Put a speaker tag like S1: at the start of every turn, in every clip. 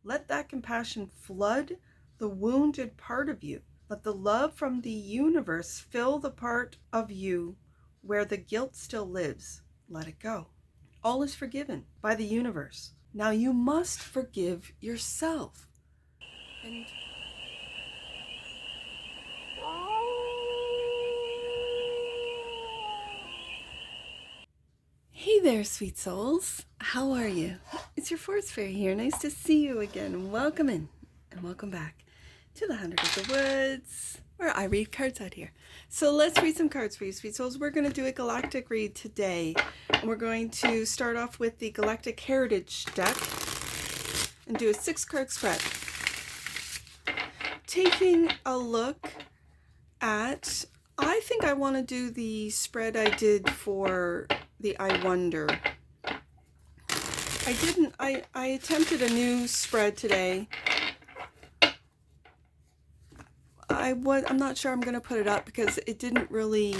S1: Let that compassion flood the wounded part of you. Let the love from the universe fill the part of you where the guilt still lives. Let it go. All is forgiven by the universe. Now you must forgive yourself. And hey there, sweet souls. How are you? It's your Force Fairy here. Nice to see you again. Welcome in and welcome back to the 100 of the Woods, where I read cards out here. So let's read some cards for you, sweet souls. We're going to do a galactic read today. And we're going to start off with the Galactic Heritage deck and do a 6-card spread. Taking a look at, I think I want to do the spread I did for the I Wonder. I attempted a new spread today. I'm not sure I'm going to put it up because it didn't really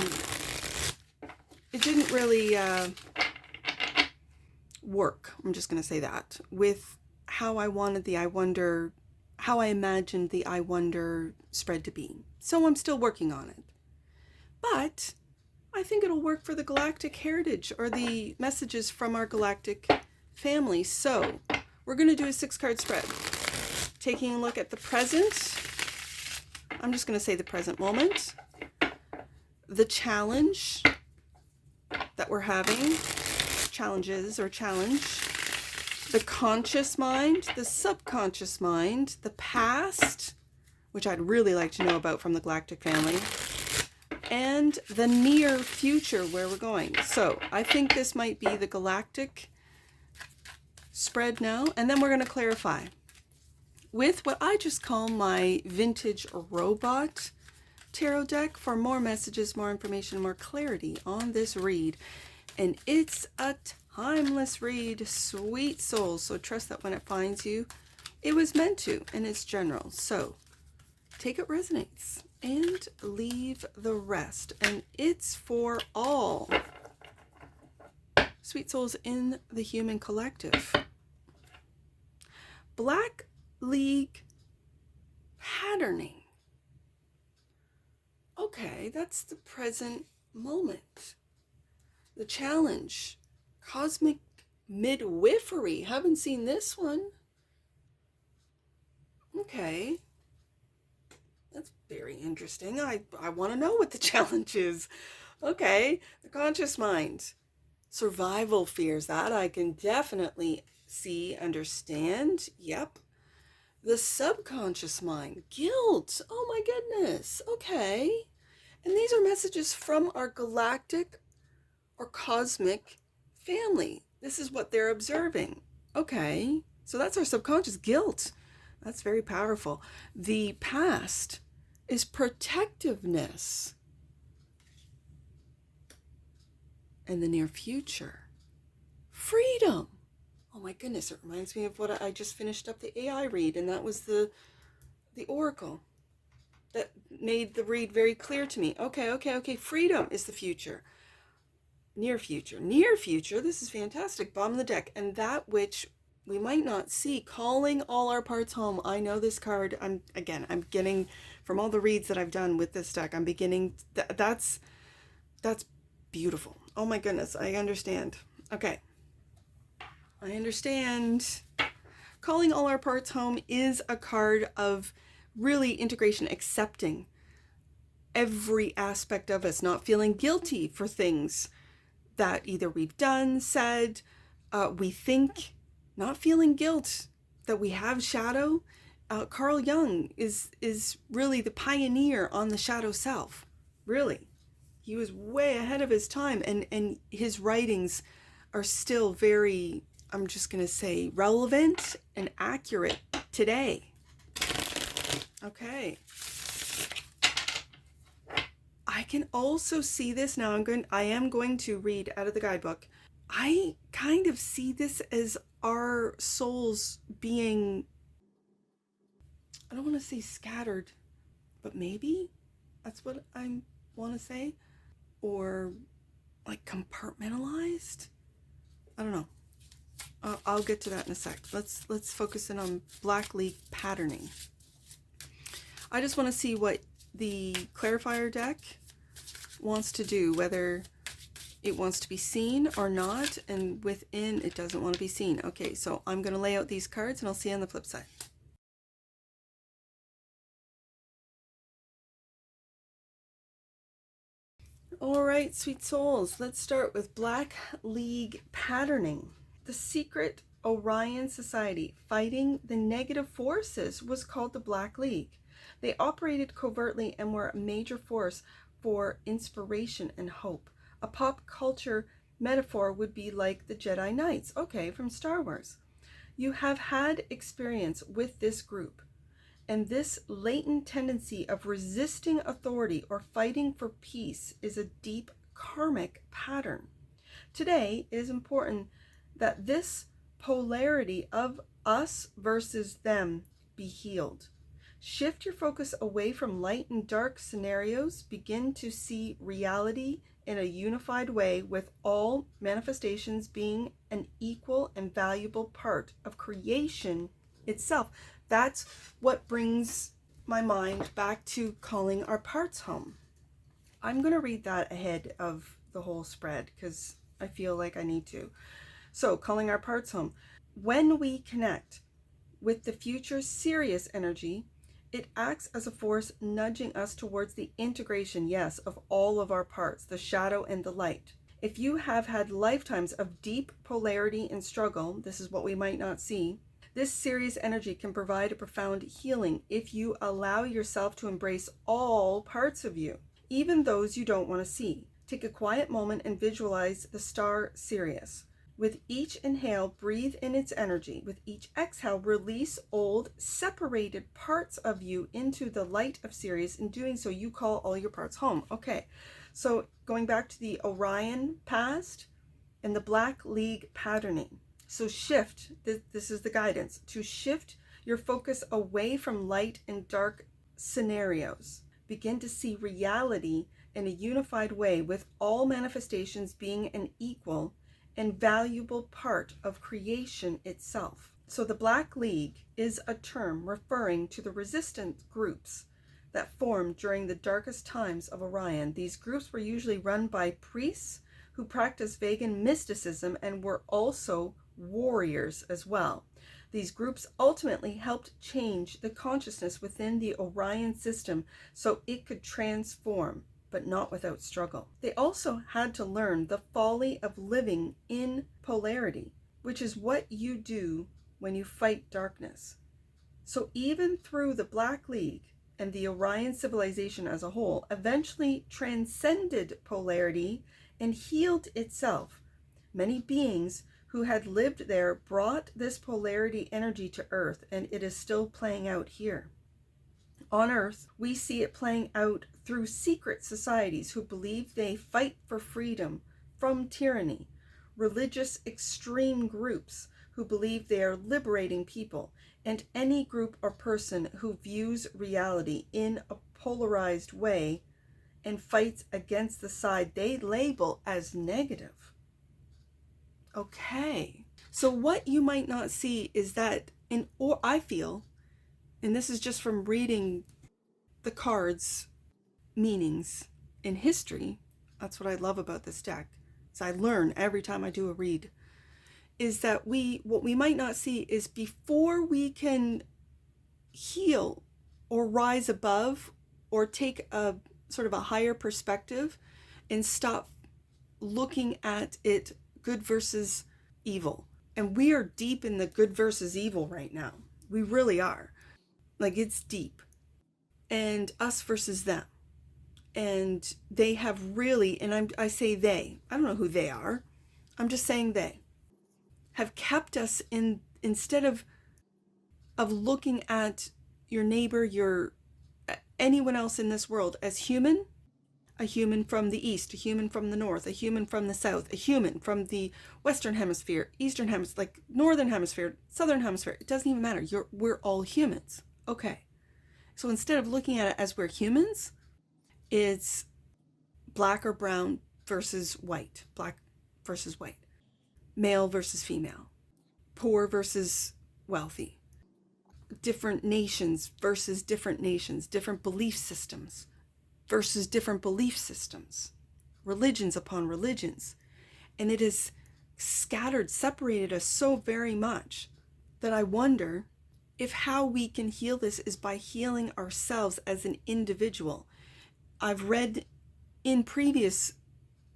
S1: work. I'm just going to say that with how I wanted the I Wonder, how I imagined the I Wonder spread to be. So I'm still working on it. But I think it'll work for the Galactic Heritage or the messages from our galactic family. So we're going to do a 6-card spread. Taking a look at the present. I'm just going to say the present moment. The challenge that we're having. Challenges or challenge. The conscious mind. The subconscious mind. The past, which I'd really like to know about from the galactic family. And the near future, where we're going. So I think this might be the galactic spread now. And then we're going to clarify with what I just call my vintage robot tarot deck for more messages, more information, more clarity on this read. And it's a timeless read, sweet souls. So trust that when it finds you, it was meant to, and it's general. So take it resonates and leave the rest. And it's for all sweet souls in the human collective. Black League patterning. Okay, that's the present moment. The challenge. Cosmic midwifery. Haven't seen this one. Okay. That's very interesting. I want to know what the challenge is. Okay. The conscious mind. Survival fears. That I can definitely see, understand. Yep. The subconscious mind. Guilt. Oh my goodness. Okay. And these are messages from our galactic or cosmic family. This is what they're observing. Okay. So that's our subconscious. Guilt. That's very powerful. The past is protectiveness. And the near future. Freedom. Oh my goodness, it reminds me of what I just finished up the AI read, and that was the oracle that made the read very clear to me. Okay. Freedom is the future. Near future. Near future, this is fantastic. Bottom of the deck. And that which we might not see, calling all our parts home. I know this card. I'm getting from all the reads that I've done with this deck. I'm beginning. That's beautiful. Oh my goodness, I understand. Okay. I understand. Calling all our parts home is a card of really integration, accepting every aspect of us, not feeling guilty for things that either we've done, said, we think, not feeling guilt that we have shadow. Carl Jung is really the pioneer on the shadow self. Really. He was way ahead of his time, and his writings are still very, I'm just going to say, relevant and accurate today. Okay. I can also see this now. I am going to read out of the guidebook. I kind of see this as our souls being, I don't want to say scattered, but maybe that's what I want to say. Or like compartmentalized. I don't know. I'll get to that in a sec. Let's focus in on Black League patterning. I just want to see what the clarifier deck wants to do, whether it wants to be seen or not, and within it doesn't want to be seen. Okay, so I'm going to lay out these cards and I'll see you on the flip side. All right, sweet souls, let's start with Black League patterning. The secret Orion Society fighting the negative forces was called the Black League. They operated covertly and were a major force for inspiration and hope. A pop culture metaphor would be like the Jedi Knights, okay, from Star Wars. You have had experience with this group, and this latent tendency of resisting authority or fighting for peace is a deep karmic pattern. Today, it is important that this polarity of us versus them be healed. Shift your focus away from light and dark scenarios. Begin to see reality in a unified way, with all manifestations being an equal and valuable part of creation itself. That's what brings my mind back to calling our parts home. I'm going to read that ahead of the whole spread because I feel like I need to. So, calling our parts home. When we connect with the future Sirius energy, it acts as a force nudging us towards the integration, yes, of all of our parts, the shadow and the light. If you have had lifetimes of deep polarity and struggle, this is what we might not see, this Sirius energy can provide a profound healing if you allow yourself to embrace all parts of you, even those you don't want to see. Take a quiet moment and visualize the star Sirius. With each inhale, breathe in its energy. With each exhale, release old, separated parts of you into the light of Sirius. In doing so, you call all your parts home. Okay, so going back to the Orion past and the Black League patterning. So shift, this is the guidance, to shift your focus away from light and dark scenarios. Begin to see reality in a unified way, with all manifestations being an equal and valuable part of creation itself. So the Black League is a term referring to the resistance groups that formed during the darkest times of Orion. These groups were usually run by priests who practiced pagan mysticism and were also warriors as well. These groups ultimately helped change the consciousness within the Orion system so it could transform, but not without struggle. They also had to learn the folly of living in polarity, which is what you do when you fight darkness. So even through the Black League and the Orion civilization as a whole eventually transcended polarity and healed itself, many beings who had lived there brought this polarity energy to Earth, and it is still playing out here. On Earth, we see it playing out through secret societies who believe they fight for freedom from tyranny, religious extreme groups who believe they are liberating people, and any group or person who views reality in a polarized way and fights against the side they label as negative. Okay, so what you might not see is that, or I feel, and this is just from reading the cards meanings in history, that's what I love about this deck, is I learn every time I do a read, is that what we might not see is before we can heal or rise above or take a sort of a higher perspective and stop looking at it good versus evil. And we are deep in the good versus evil right now. We really are. Like, it's deep. And us versus them. And they have really, and I say they, I don't know who they are. I'm just saying they have kept us in, instead of looking at your neighbor, anyone else in this world as human, a human from the east, a human from the north, a human from the south, a human from the western hemisphere, eastern hemisphere, like northern hemisphere, southern hemisphere. It doesn't even matter. We're all humans. Okay. So instead of looking at it as we're humans, it's black or brown versus white, black versus white, male versus female. poor versus wealthy, different nations versus different nations, different belief systems versus different belief systems, religions upon religions. And it has scattered, separated us so very much that I wonder if how we can heal this is by healing ourselves as an individual. I've read in previous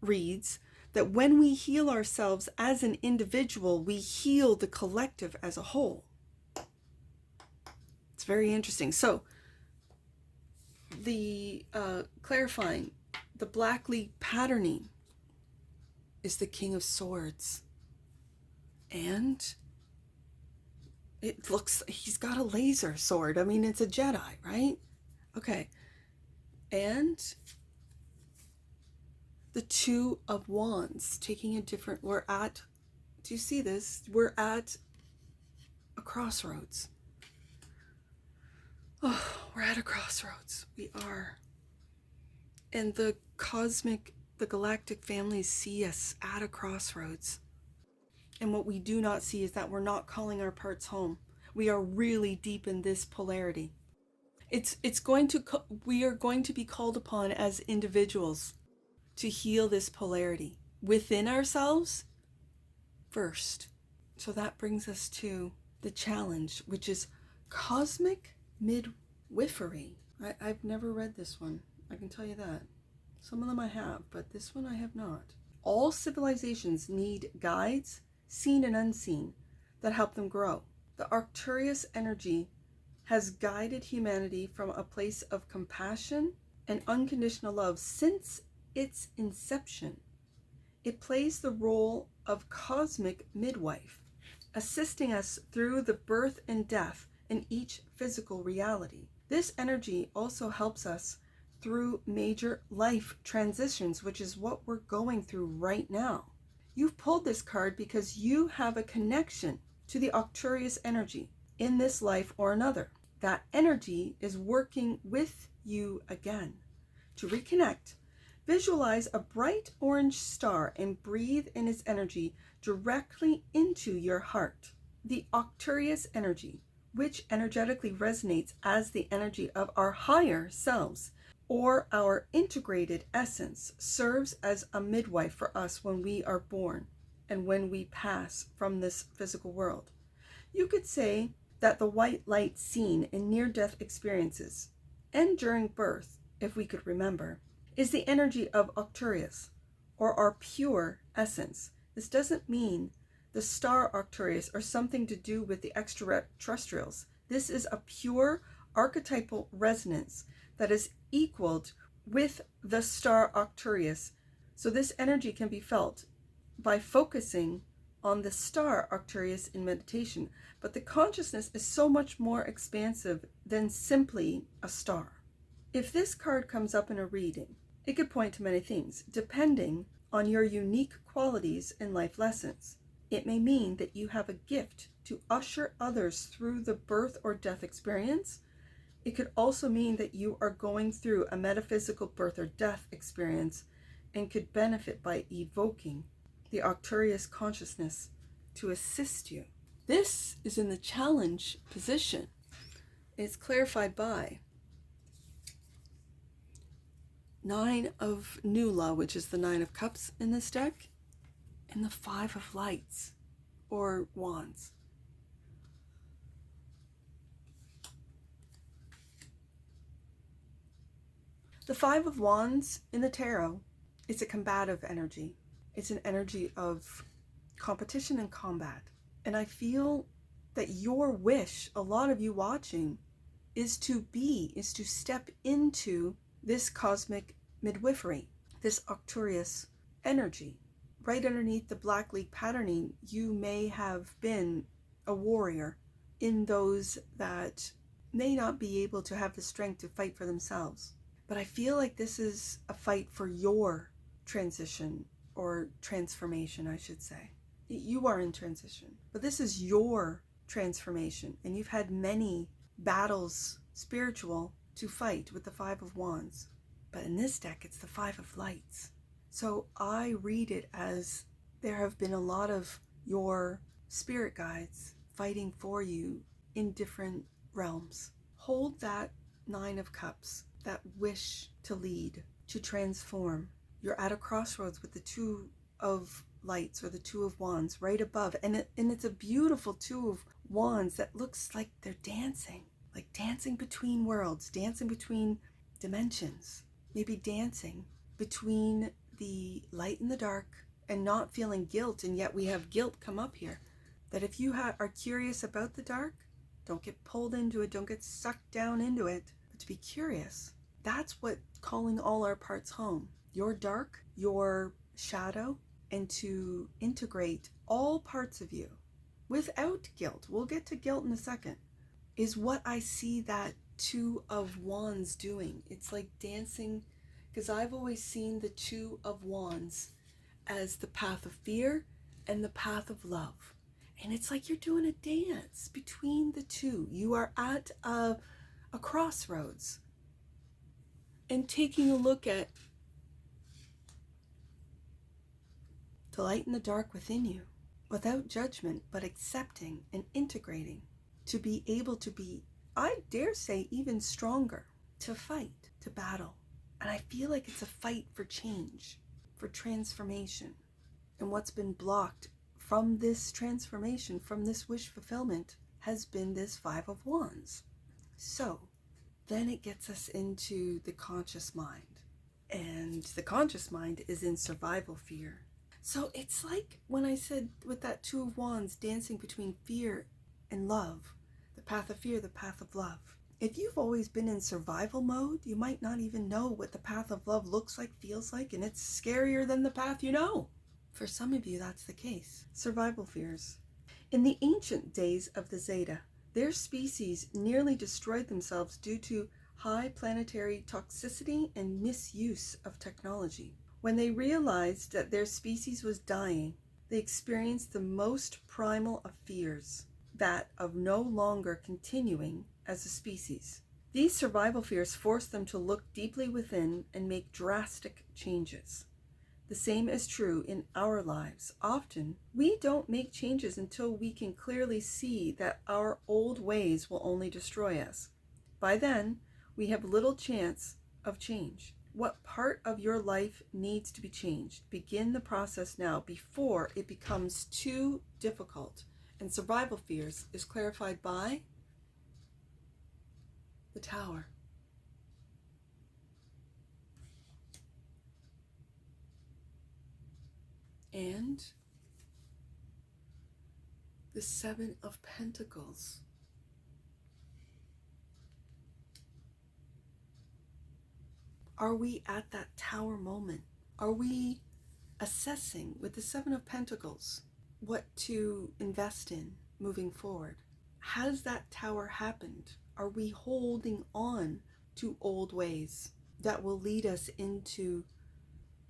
S1: reads that when we heal ourselves as an individual, we heal the collective as a whole. It's very interesting. So the clarifying, the Black League patterning is the King of Swords. And it looks, he's got a laser sword. I mean, it's a Jedi, right? Okay. And the Two of Wands, taking a different, do you see this? We're at a crossroads. Oh, we're at a crossroads. We are. And the galactic families see us at a crossroads. And what we do not see is that we're not calling our parts home. We are really deep in this polarity. We are going to be called upon as individuals to heal this polarity within ourselves first. So that brings us to the challenge, which is cosmic midwifery. I've never read this one. I can tell you that. Some of them I have, but this one I have not. All civilizations need guides, seen and unseen, that help them grow. The Arcturus energy has guided humanity from a place of compassion and unconditional love since its inception. It plays the role of cosmic midwife, assisting us through the birth and death in each physical reality. This energy also helps us through major life transitions, which is what we're going through right now. You've pulled this card because you have a connection to the Arcturus energy in this life or another. That energy is working with you again. To reconnect, visualize a bright orange star and breathe in its energy directly into your heart. The Arcturus energy, which energetically resonates as the energy of our higher selves or our integrated essence, serves as a midwife for us when we are born and when we pass from this physical world. You could say that the white light seen in near-death experiences and during birth, if we could remember, is the energy of Arcturus, or our pure essence. This doesn't mean the star Arcturus or something to do with the extraterrestrials. This is a pure archetypal resonance that is equaled with the star Arcturus. So this energy can be felt by focusing on the star Arcturus in meditation. But the consciousness is so much more expansive than simply a star. If this card comes up in a reading, it could point to many things, depending on your unique qualities and life lessons. It may mean that you have a gift to usher others through the birth or death experience. It could also mean that you are going through a metaphysical birth or death experience and could benefit by evoking the Arcturus consciousness to assist you. This is in the challenge position. It's clarified by Nine of Nula, which is the Nine of Cups in this deck, and the Five of Lights, or Wands. The Five of Wands in the tarot is a combative energy. It's an energy of competition and combat. And I feel that your wish, a lot of you watching, is to step into this cosmic midwifery, this Arcturus energy. Right underneath the Black League patterning, you may have been a warrior in those that may not be able to have the strength to fight for themselves. But I feel like this is a fight for your transition, or transformation, I should say. You are in transition, but this is your transformation, and you've had many battles, spiritual, to fight with the Five of Wands. But in this deck, it's the Five of Lights. So I read it as there have been a lot of your spirit guides fighting for you in different realms. Hold that Nine of Cups, that wish to lead, to transform. You're at a crossroads with the Two of Lights, or the Two of Wands right above, and it's a beautiful Two of Wands that looks like they're dancing, like dancing between worlds, dancing between dimensions, maybe dancing between the light and the dark, and not feeling guilt. And yet we have guilt come up here, that if you are curious about the dark, don't get pulled into it, don't get sucked down into it, but to be curious. That's what calling all our parts home, your dark, your shadow, and to integrate all parts of you without guilt. We'll get to guilt in a second, is what I see that Two of Wands doing. It's like dancing, because I've always seen the Two of Wands as the path of fear and the path of love. And it's like you're doing a dance between the two. You are at a crossroads and taking a look at the light and the dark within you, without judgment, but accepting and integrating, to be able to be, I dare say, even stronger, to fight, to battle. And I feel like it's a fight for change, for transformation. And what's been blocked from this transformation, from this wish fulfillment, has been this Five of Wands. So then it gets us into the conscious mind. And the conscious mind is in survival fear. So it's like when I said with that Two of Wands dancing between fear and love, the path of fear, the path of love. If you've always been in survival mode, you might not even know what the path of love looks like, feels like, and it's scarier than the path you know. For some of you, that's the case. Survival fears. In the ancient days of the Zeta, their species nearly destroyed themselves due to high planetary toxicity and misuse of technology. When they realized that their species was dying, they experienced the most primal of fears, that of no longer continuing as a species. These survival fears forced them to look deeply within and make drastic changes. The same is true in our lives. Often, we don't make changes until we can clearly see that our old ways will only destroy us. By then, we have little chance of change. What part of your life needs to be changed? Begin the process now before it becomes too difficult. And survival fears is clarified by the Tower. And the Seven of Pentacles. Are we at that Tower moment? Are we assessing with the Seven of Pentacles what to invest in moving forward? Has that Tower happened? Are we holding on to old ways that will lead us into,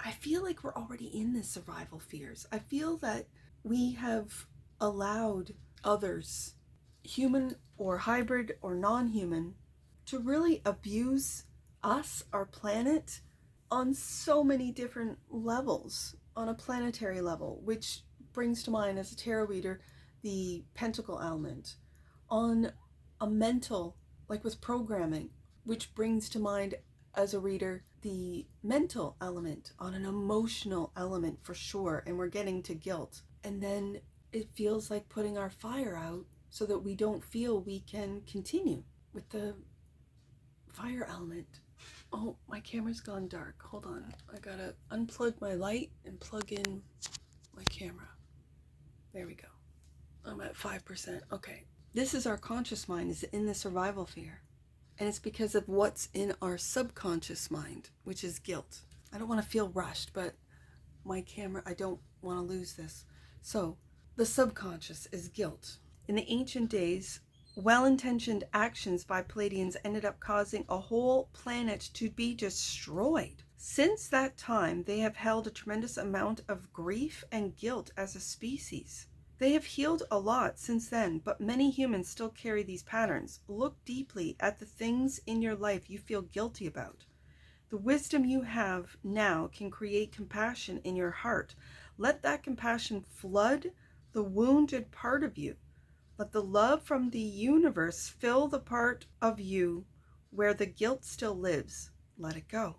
S1: I feel like we're already in the survival fears. I feel that we have allowed others, human or hybrid or non-human, to really abuse us, our planet, on so many different levels, on a planetary level, which brings to mind as a tarot reader the pentacle element, on a mental, like with programming, which brings to mind as a reader the mental element, on an emotional element for sure, and we're getting to guilt. And then it feels like putting our fire out so that we don't feel we can continue with the fire element. Oh, my camera's gone dark. Hold on. I gotta unplug my light and plug in my camera. There we go. I'm at 5%. Okay. This is our conscious mind, is in the survival fear. And it's because of what's in our subconscious mind, which is guilt. I don't want to feel rushed, but my camera, I don't want to lose this. So, the subconscious is guilt. In the ancient days, well-intentioned actions by Pleiadians ended up causing a whole planet to be destroyed. Since that time, they have held a tremendous amount of grief and guilt as a species. They have healed a lot since then, but many humans still carry these patterns. Look deeply at the things in your life you feel guilty about. The wisdom you have now can create compassion in your heart. Let that compassion flood the wounded part of you. Let the love from the universe fill the part of you where the guilt still lives. Let it go.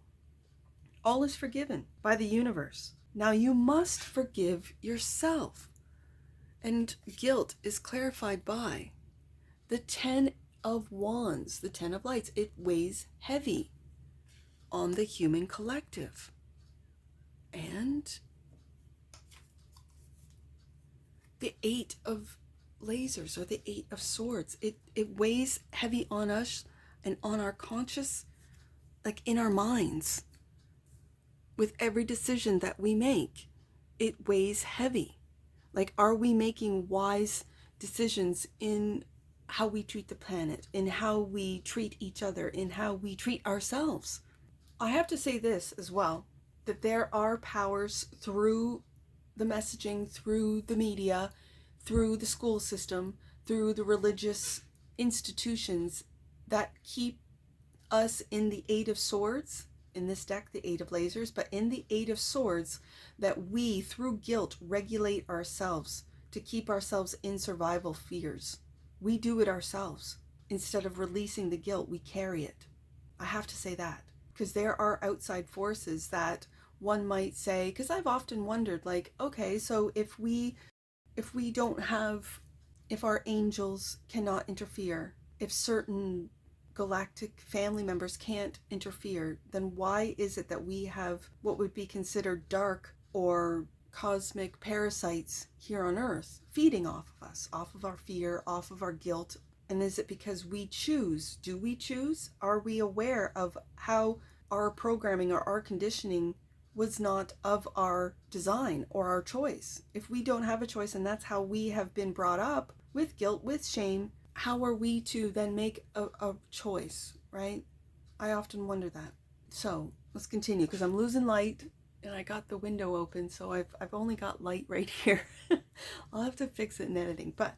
S1: All is forgiven by the universe. Now you must forgive yourself. And guilt is clarified by the 10 of Wands, the 10 of Lights. It weighs heavy on the human collective. And the 8 of Lasers, or the 8 of Swords, it weighs heavy on us and on our conscious, like in our minds. With every decision that we make, it weighs heavy. Like, are we making wise decisions in how we treat the planet, in how we treat each other, in how we treat ourselves? I have to say this as well, that there are powers through the messaging, through the media, through the school system, through the religious institutions that keep us in the 8 of Swords, in this deck, the 8 of Lasers, but in the 8 of Swords, that we, through guilt, regulate ourselves to keep ourselves in survival fears. We do it ourselves. Instead of releasing the guilt, we carry it. I have to say that, because there are outside forces that one might say, because I've often wondered, like, okay, so if our angels cannot interfere, if certain galactic family members can't interfere, then why is it that we have what would be considered dark or cosmic parasites here on Earth feeding off of us, off of our fear, off of our guilt? And is it because we choose? Do we choose? Are we aware of how our programming or our conditioning was not of our design or our choice? If we don't have a choice and that's how we have been brought up, with guilt, with shame, how are we to then make a choice, right? I often wonder that. So let's continue, because I'm losing light and I got the window open, so I've only got light right here. I'll have to fix it in editing. But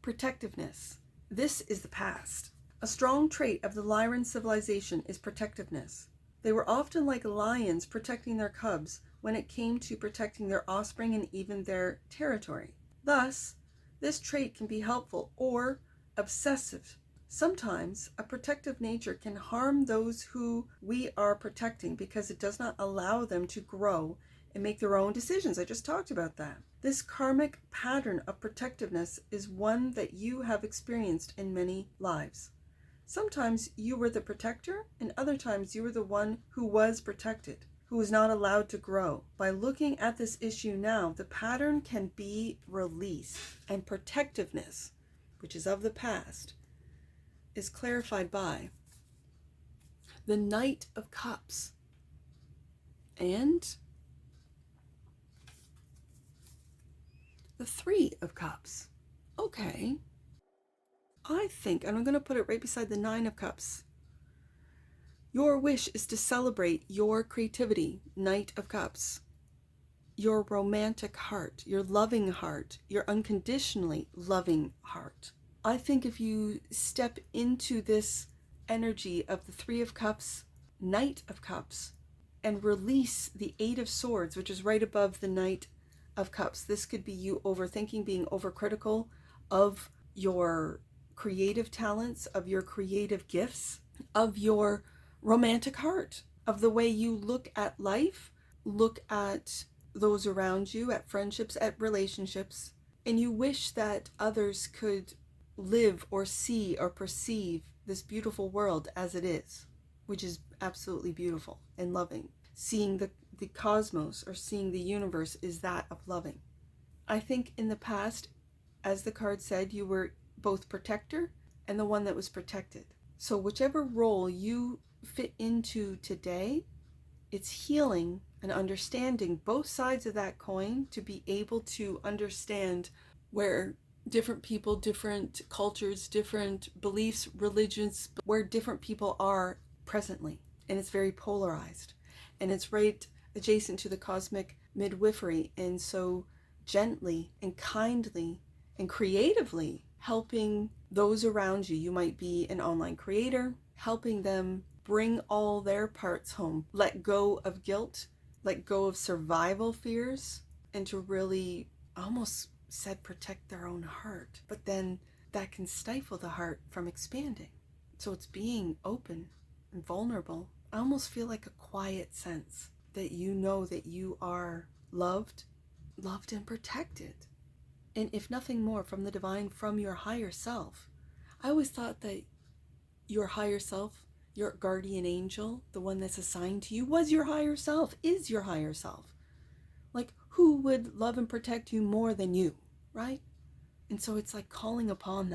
S1: protectiveness. This is the past. A strong trait of the Lyran civilization is protectiveness. They were often like lions protecting their cubs when it came to protecting their offspring and even their territory. Thus, this trait can be helpful or obsessive. Sometimes a protective nature can harm those who we are protecting because it does not allow them to grow and make their own decisions. I just talked about that. This karmic pattern of protectiveness is one that you have experienced in many lives. Sometimes you were the protector, and other times you were the one who was protected, who was not allowed to grow. By looking at this issue now, the pattern can be released, and protectiveness, which is of the past, is clarified by the Knight of Cups and the Three of Cups. Okay. I think, and I'm going to put it right beside the Nine of Cups. Your wish is to celebrate your creativity, Knight of Cups, your romantic heart, your loving heart, your unconditionally loving heart. I think if you step into this energy of the Three of Cups, Knight of Cups, and release the Eight of Swords, which is right above the Knight of Cups, this could be you overthinking, being overcritical of your creative talents, of your creative gifts, of your romantic heart, of the way you look at life, look at those around you, at friendships, at relationships, and you wish that others could live or see or perceive this beautiful world as it is, which is absolutely beautiful and loving. Seeing the cosmos, or seeing the universe, is that of loving. I think in the past, as the card said, you were both protector and the one that was protected. So whichever role you fit into today, it's healing and understanding both sides of that coin to be able to understand where different people, different cultures, different beliefs, religions, where different people are presently. And it's very polarized. And it's right adjacent to the cosmic midwifery. And so gently and kindly and creatively helping those around you. You might be an online creator, helping them bring all their parts home, let go of guilt, let go of survival fears, and to really almost said protect their own heart, but then that can stifle the heart from expanding. So it's being open and vulnerable. I almost feel like a quiet sense that you know that you are loved and protected. And if nothing more, from the divine, from your higher self. I always thought that your higher self, your guardian angel, the one that's assigned to you, was your higher self, is your higher self. Like, who would love and protect you more than you, right? And so it's like calling upon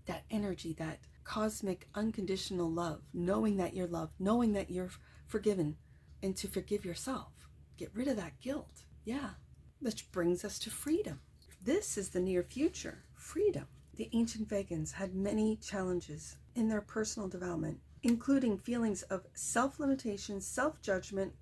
S1: that energy, that cosmic unconditional love, knowing that you're loved, knowing that you're forgiven, and to forgive yourself. Get rid of that guilt. Yeah, which brings us to freedom. This is the near future, freedom. The ancient Vegans had many challenges in their personal development, including feelings of self-limitation, self-judgment,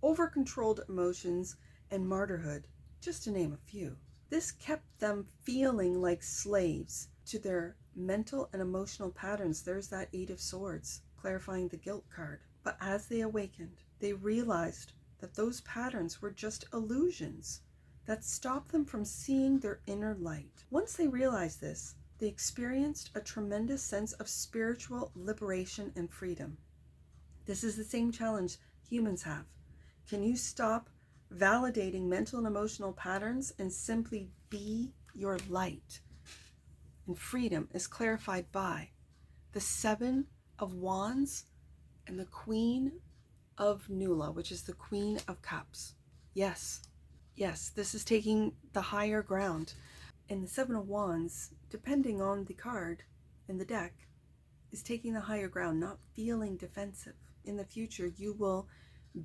S1: over-controlled emotions, and martyrhood, just to name a few. This kept them feeling like slaves to their mental and emotional patterns. There's that Eight of Swords, clarifying the guilt card. But as they awakened, they realized that those patterns were just illusions that stopped them from seeing their inner light. Once they realized this, they experienced a tremendous sense of spiritual liberation and freedom. This is the same challenge humans have. Can you stop validating mental and emotional patterns and simply be your light? And freedom is clarified by the Seven of Wands and the Queen of Nula, which is the Queen of Cups. Yes, this is taking the higher ground. And the Seven of Wands, depending on the card in the deck, is taking the higher ground, not feeling defensive. In the future, you will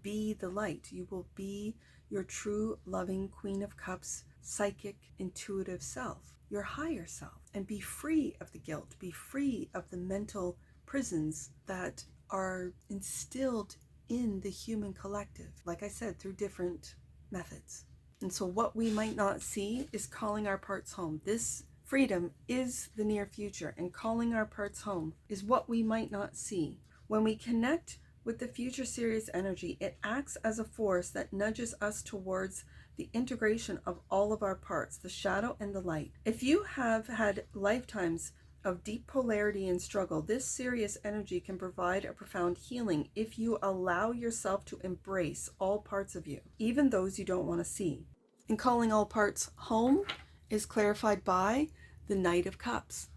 S1: be the light. You will be your true, loving Queen of Cups, psychic, intuitive self, your higher self, and be free of the guilt, be free of the mental prisons that are instilled in the human collective, like I said, through different methods. And so what we might not see is calling our parts home. This freedom is the near future, and calling our parts home is what we might not see. When we connect with the future Sirius energy, it acts as a force that nudges us towards the integration of all of our parts, the shadow and the light. If you have had lifetimes of deep polarity and struggle, this Sirius energy can provide a profound healing if you allow yourself to embrace all parts of you, even those you don't want to see. And calling all parts home is clarified by the Knight of Cups.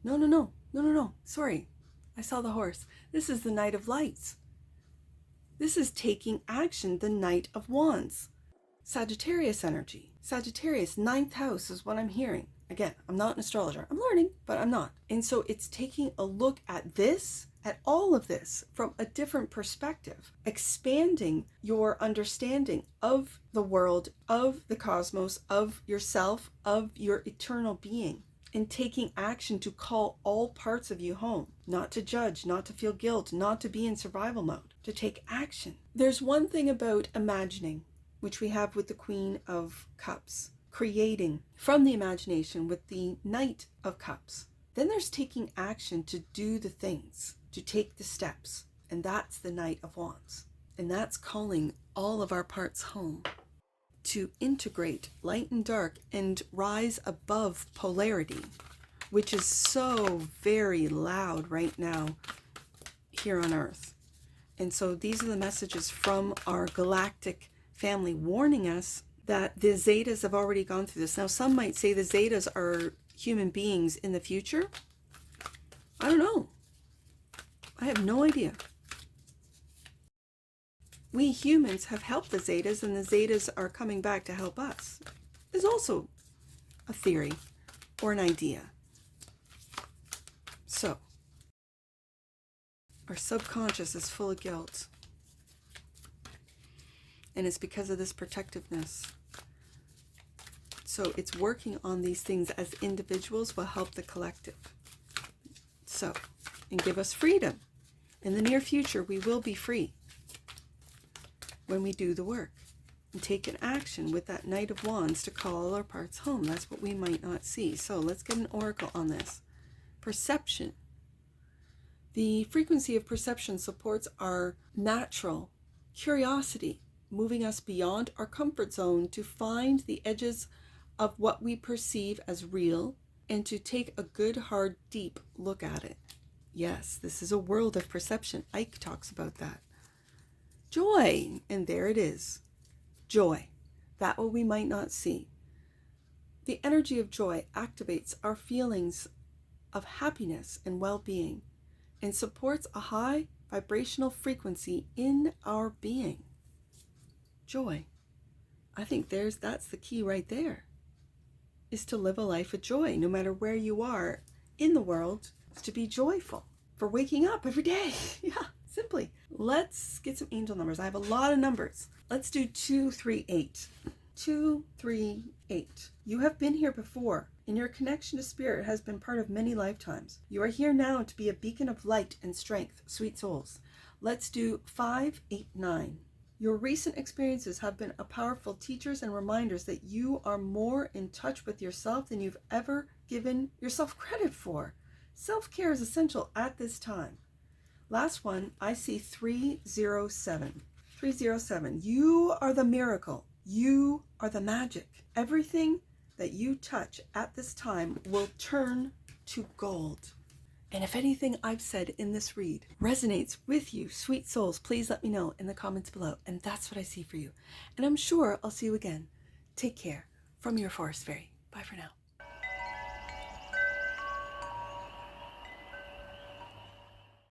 S1: No. Sorry, I saw the horse. This is the Knight of Lights. This is taking action, the Knight of Wands. Sagittarius energy. Sagittarius, 9th house is what I'm hearing. Again, I'm not an astrologer. I'm learning, but I'm not. And so it's taking a look at this, at all of this, from a different perspective, expanding your understanding of the world, of the cosmos, of yourself, of your eternal being, and taking action to call all parts of you home, not to judge, not to feel guilt, not to be in survival mode, to take action. There's one thing about imagining, which we have with the Queen of Cups, creating from the imagination with the Knight of Cups. Then there's taking action to do the things, to take the steps, and that's the Knight of Wands. And that's calling all of our parts home, to integrate light and dark and rise above polarity, which is so very loud right now here on Earth. And so these are the messages from our galactic family warning us that the Zetas have already gone through this. Now, some might say the Zetas are human beings in the future. I don't know. I have no idea. We humans have helped the Zetas, and the Zetas are coming back to help us. Is also a theory or an idea. So, our subconscious is full of guilt. And it's because of this protectiveness. So it's working on these things as individuals will help the collective. So, and give us freedom. In the near future, we will be free when we do the work and take an action with that Knight of Wands to call our parts home. That's what we might not see. So let's get an oracle on this. Perception. The frequency of perception supports our natural curiosity, moving us beyond our comfort zone to find the edges of what we perceive as real and to take a good, hard, deep look at it. Yes, this is a world of perception. Ike talks about that. Joy, and there it is. Joy, that what we might not see. The energy of joy activates our feelings of happiness and well-being and supports a high vibrational frequency in our being. Joy. I think that's the key right there, is to live a life of joy, no matter where you are in the world, is to be joyful for waking up every day. Yeah, simply. Let's get some angel numbers. I have a lot of numbers. Let's do 238. 238. You have been here before, and your connection to spirit has been part of many lifetimes. You are here now to be a beacon of light and strength, sweet souls. Let's do 589. Your recent experiences have been powerful teachers and reminders that you are more in touch with yourself than you've ever given yourself credit for. Self-care is essential at this time. Last one, I see 307. 307. You are the miracle. You are the magic. Everything that you touch at this time will turn to gold. And if anything I've said in this read resonates with you, sweet souls, please let me know in the comments below. And that's what I see for you. And I'm sure I'll see you again. Take care. From your Forest Fairy. Bye for now.